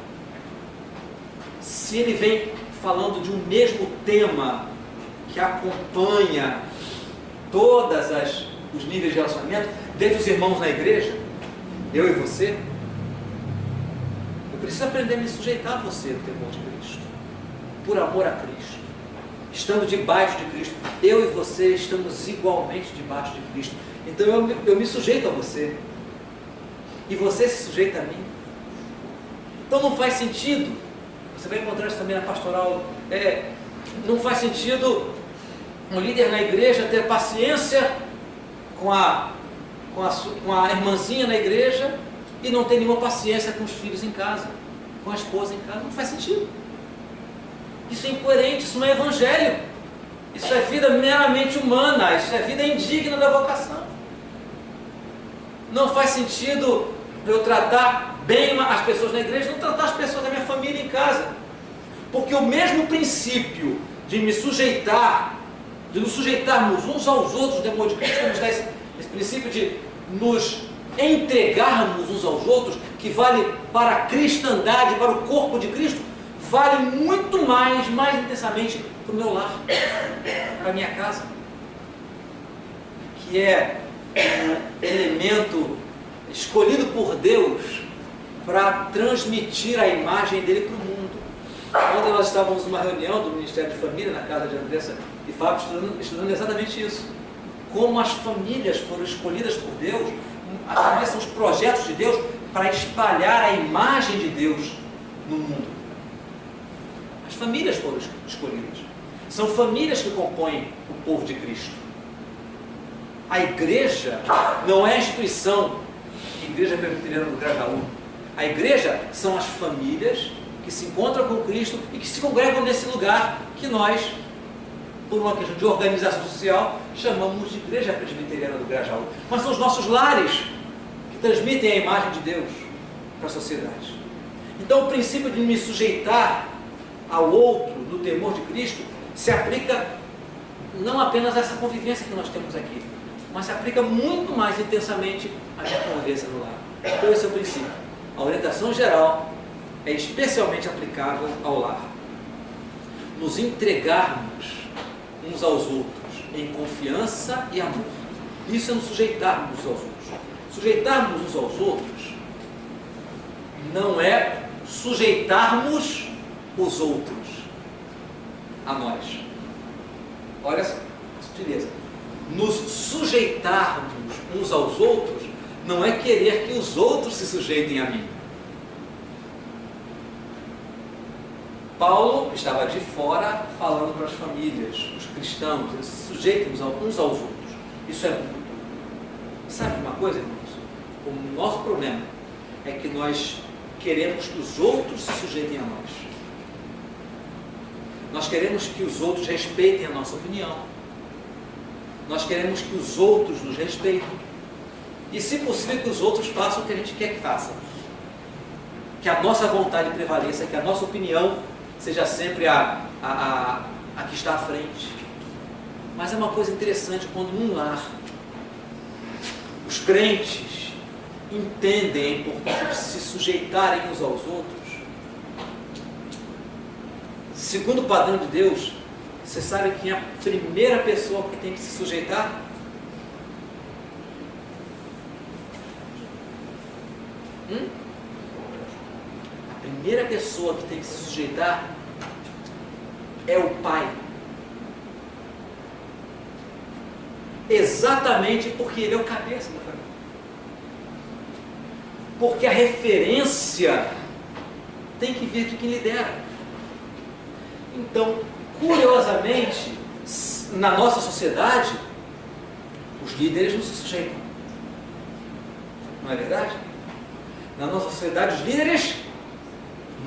se ele vem falando de um mesmo tema que acompanha todos os níveis de relacionamento, desde os irmãos na igreja, eu e você, eu preciso aprender a me sujeitar a você no temor de Cristo, por amor a Cristo, estando debaixo de Cristo. Eu e você estamos igualmente debaixo de Cristo. Então eu me sujeito a você e você se sujeita a mim. Então não faz sentido, você vai encontrar isso também na pastoral, não faz sentido um líder na igreja ter paciência com a irmãzinha na igreja e não ter nenhuma paciência com os filhos em casa, com a esposa em casa. Não faz sentido. Isso é incoerente, isso não é evangelho. Isso é vida meramente humana, isso é vida indigna da vocação. Não faz sentido eu tratar bem as pessoas na igreja, não tratar as pessoas da minha família em casa. Porque o mesmo princípio de nos sujeitarmos uns aos outros, no temor de Cristo, como está esse princípio de nos entregarmos uns aos outros, que vale para a cristandade, para o corpo de Cristo, vale muito mais intensamente para o meu lar, para a minha casa, que é um elemento escolhido por Deus para transmitir a imagem dele para o mundo. Ontem nós estávamos numa reunião do Ministério de Família, na casa de Andressa e Fábio, estudando exatamente isso. Como as famílias foram escolhidas por Deus, as famílias são os projetos de Deus para espalhar a imagem de Deus no mundo. As famílias foram escolhidas. São famílias que compõem o povo de Cristo. A igreja não é a instituição Igreja Presbiteriana do Grajaú. A igreja são as famílias que se encontram com Cristo e que se congregam nesse lugar que nós, por uma questão de organização social, chamamos de Igreja Presbiteriana do Grajaú. Mas são os nossos lares que transmitem a imagem de Deus para a sociedade. Então o princípio de me sujeitar ao outro no temor de Cristo se aplica não apenas a essa convivência que nós temos aqui, mas se aplica muito mais intensamente à minha convivência no lar. Então esse é o princípio. A orientação geral é especialmente aplicável ao lar. Nos entregarmos uns aos outros em confiança e amor. Isso é nos sujeitarmos uns aos outros. Sujeitarmos uns aos outros não é sujeitarmos os outros a nós. Olha só, sutileza. Nos sujeitarmos uns aos outros não é querer que os outros se sujeitem a mim. Paulo estava de fora falando para as famílias, os cristãos, eles se sujeitam uns aos outros. Isso é muito. Sabe uma coisa, irmãos? O nosso problema é que nós queremos que os outros se sujeitem a nós. Nós queremos que os outros respeitem a nossa opinião. Nós queremos que os outros nos respeitem. E, se possível, que os outros façam o que a gente quer que façam. Que a nossa vontade prevaleça, que a nossa opinião seja sempre a que está à frente. Mas é uma coisa interessante quando num lar os crentes entendem a importância de se sujeitarem uns aos outros. Segundo o padrão de Deus, você sabe quem é a primeira pessoa que tem que se sujeitar? A primeira pessoa que tem que se sujeitar é o pai. Exatamente porque ele é o cabeça da família. Porque a referência tem que vir de quem lidera. Então, curiosamente, na nossa sociedade, os líderes não se sujeitam. Não é verdade? Na nossa sociedade, os líderes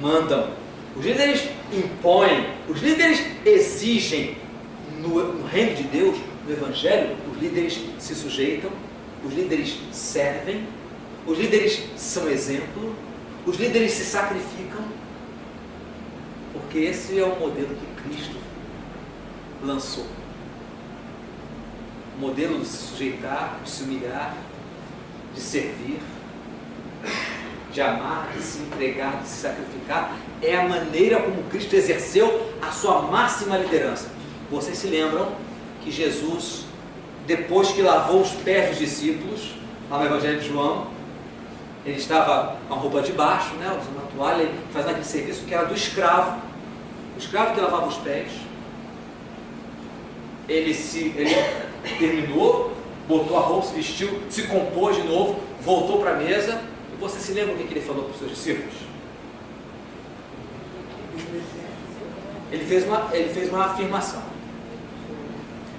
mandam. Os líderes impõem. Os líderes exigem. No reino de Deus, no Evangelho, os líderes se sujeitam. Os líderes servem. Os líderes são exemplo. Os líderes se sacrificam. Porque esse é o modelo que Cristo lançou. O modelo de se sujeitar, de se humilhar, de servir, de amar, de se entregar, de se sacrificar, é a maneira como Cristo exerceu a sua máxima liderança. Vocês se lembram que Jesus, depois que lavou os pés dos discípulos, lá no Evangelho de João, ele estava com a roupa de baixo, né, usando uma toalha, ele fazendo aquele serviço que era do escravo. O escravo que lavava os pés. Ele terminou, botou a roupa, se vestiu, se compôs de novo, voltou para a mesa. E você se lembra o que ele falou para os seus discípulos? Ele fez uma afirmação.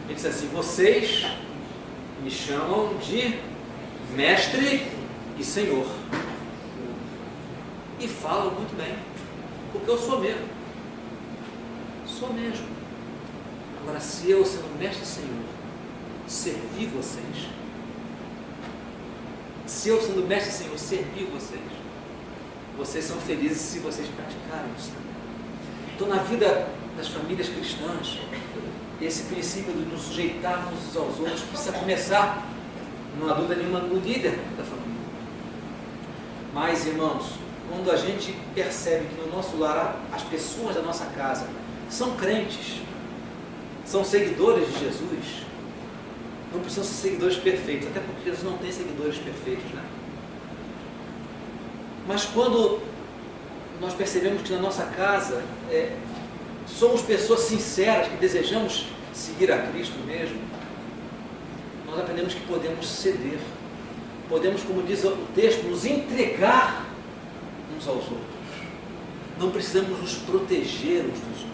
Ele disse assim: vocês me chamam de mestre e senhor. E falam muito bem, porque eu sou mesmo. Sou mesmo. Agora, se eu, sendo mestre e senhor, servir vocês, se eu, sendo mestre e senhor, servir vocês, vocês são felizes se vocês praticarem isso também. Então, na vida das famílias cristãs, esse princípio de nos sujeitarmos uns aos outros precisa começar, não há dúvida nenhuma, no líder da família. Mas, irmãos, quando a gente percebe que no nosso lar as pessoas da nossa casa são crentes, são seguidores de Jesus, não precisam ser seguidores perfeitos, até porque Jesus não tem seguidores perfeitos, né? Mas quando nós percebemos que na nossa casa somos pessoas sinceras, que desejamos seguir a Cristo mesmo, nós aprendemos que podemos ceder, podemos, como diz o texto, nos entregar uns aos outros. Não precisamos nos proteger uns dos outros.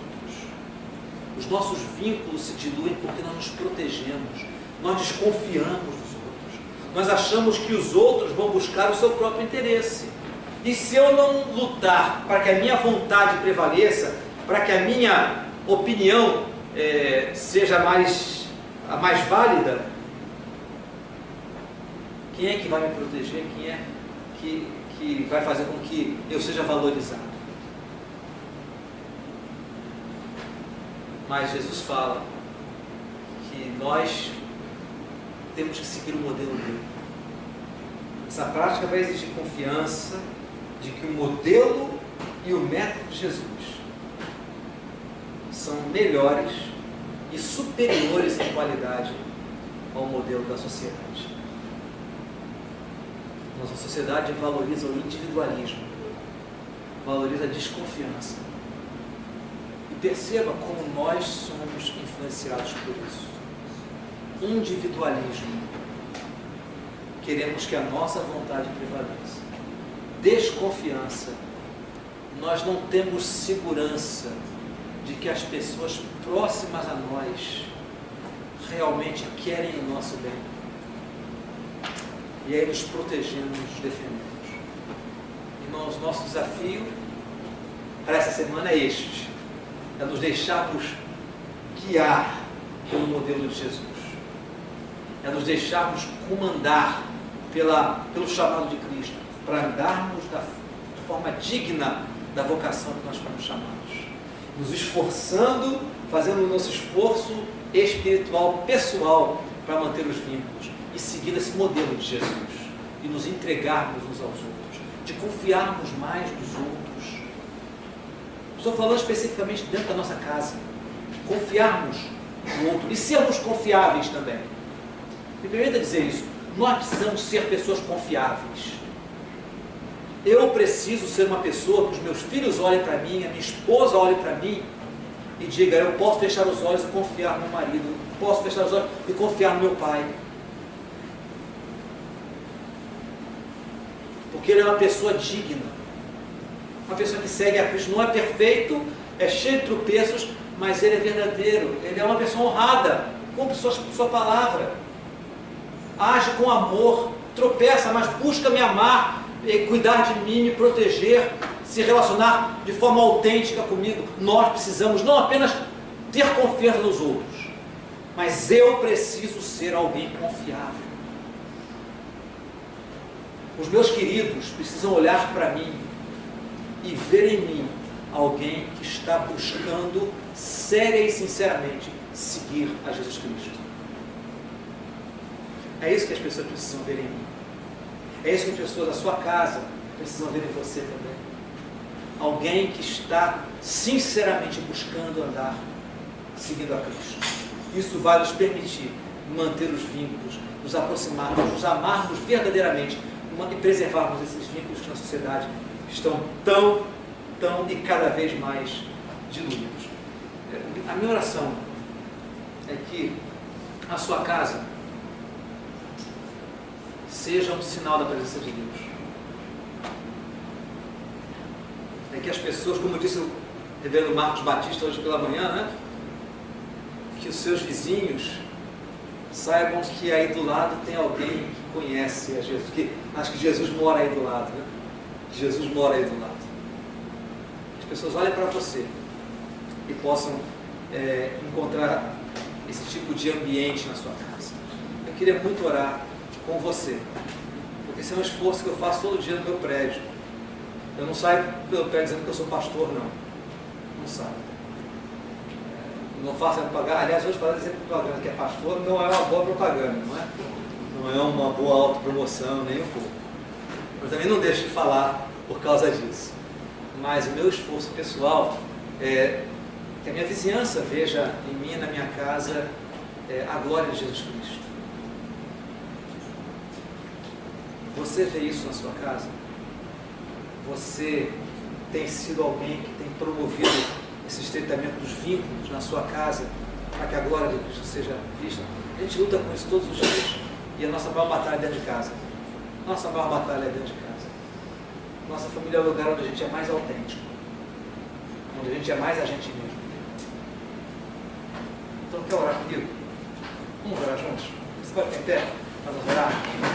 Os nossos vínculos se diluem porque nós nos protegemos, Nós desconfiamos dos outros. Nós achamos que os outros vão buscar o seu próprio interesse. E se eu não lutar para que a minha vontade prevaleça, para que a minha opinião seja a mais válida, quem é que vai me proteger? Quem é que vai fazer com que eu seja valorizado? Mas Jesus fala que nós temos que seguir o modelo dele. Essa prática vai exigir confiança de que o modelo e o método de Jesus são melhores e superiores em qualidade ao modelo da sociedade. Nossa sociedade valoriza o individualismo, valoriza a desconfiança. E perceba como nós somos influenciados por isso. Individualismo. Queremos que a nossa vontade prevaleça. Desconfiança. Nós não temos segurança de que as pessoas próximas a nós realmente querem o nosso bem. E aí nos protegemos, nos defendemos. Irmãos, nosso desafio para essa semana é este: é nos deixarmos guiar pelo modelo de Jesus. É nos deixarmos comandar pelo chamado de Cristo, para andarmos de forma digna da vocação que nós fomos chamados. Nos esforçando, fazendo o nosso esforço espiritual, pessoal, para manter os vínculos e seguir esse modelo de Jesus. E nos entregarmos uns aos outros, de confiarmos mais nos outros. Estou falando especificamente dentro da nossa casa. Confiarmos no outro e sermos confiáveis também. Me permita dizer isso. Nós precisamos ser pessoas confiáveis. Eu preciso ser uma pessoa que os meus filhos olhem para mim, a minha esposa olhe para mim e diga: eu posso fechar os olhos e confiar no meu marido, posso fechar os olhos e confiar no meu pai. Porque ele é uma pessoa digna, uma pessoa que segue a Cristo. Não é perfeito, é cheio de tropeços, mas ele é verdadeiro, ele é uma pessoa honrada, cumpre sua palavra, age com amor, tropeça, mas busca me amar, cuidar de mim, me proteger, se relacionar de forma autêntica comigo. Nós precisamos não apenas ter confiança nos outros, mas eu preciso ser alguém confiável. Os meus queridos precisam olhar para mim e ver em mim alguém que está buscando séria e sinceramente seguir a Jesus Cristo. É isso que as pessoas precisam ver em mim. É isso que as pessoas da sua casa precisam ver em você também. Alguém que está sinceramente buscando andar seguindo a Cristo. Isso vai nos permitir manter os vínculos, nos aproximarmos, nos amarmos verdadeiramente e preservarmos esses vínculos que na sociedade estão tão e cada vez mais diluídos. A minha oração é que a sua casa seja um sinal da presença de Deus. É que as pessoas, como disse o reverendo Marcos Batista hoje pela manhã, né? Que os seus vizinhos saibam que aí do lado tem alguém que conhece a Jesus, que acho que Jesus mora aí do lado, né? Jesus mora aí do lado. As pessoas olhem para você e possam encontrar esse tipo de ambiente na sua casa. Eu queria muito orar com você, porque esse é um esforço que eu faço todo dia no meu prédio. Eu não saio pelo prédio dizendo que eu sou pastor, não saio. Não faço propaganda. Aliás, hoje fazer propaganda que é pastor não é uma boa propaganda, não é uma boa autopromoção, nem um pouco. Eu também não deixo de falar por causa disso. Mas o meu esforço pessoal é que a minha vizinhança veja em mim, na minha casa, a glória de Jesus Cristo. Você vê isso na sua casa? Você tem sido alguém que tem promovido esse estreitamento dos vínculos na sua casa para que a glória de Cristo seja vista? A gente luta com isso todos os dias e a nossa maior batalha é dentro de casa. Nossa maior batalha é dentro de casa. Nossa família é o lugar onde a gente é mais autêntico, onde a gente é mais a gente mesmo. Então, quer orar comigo? Vamos orar juntos? Você pode ficar em pé? Vamos orar?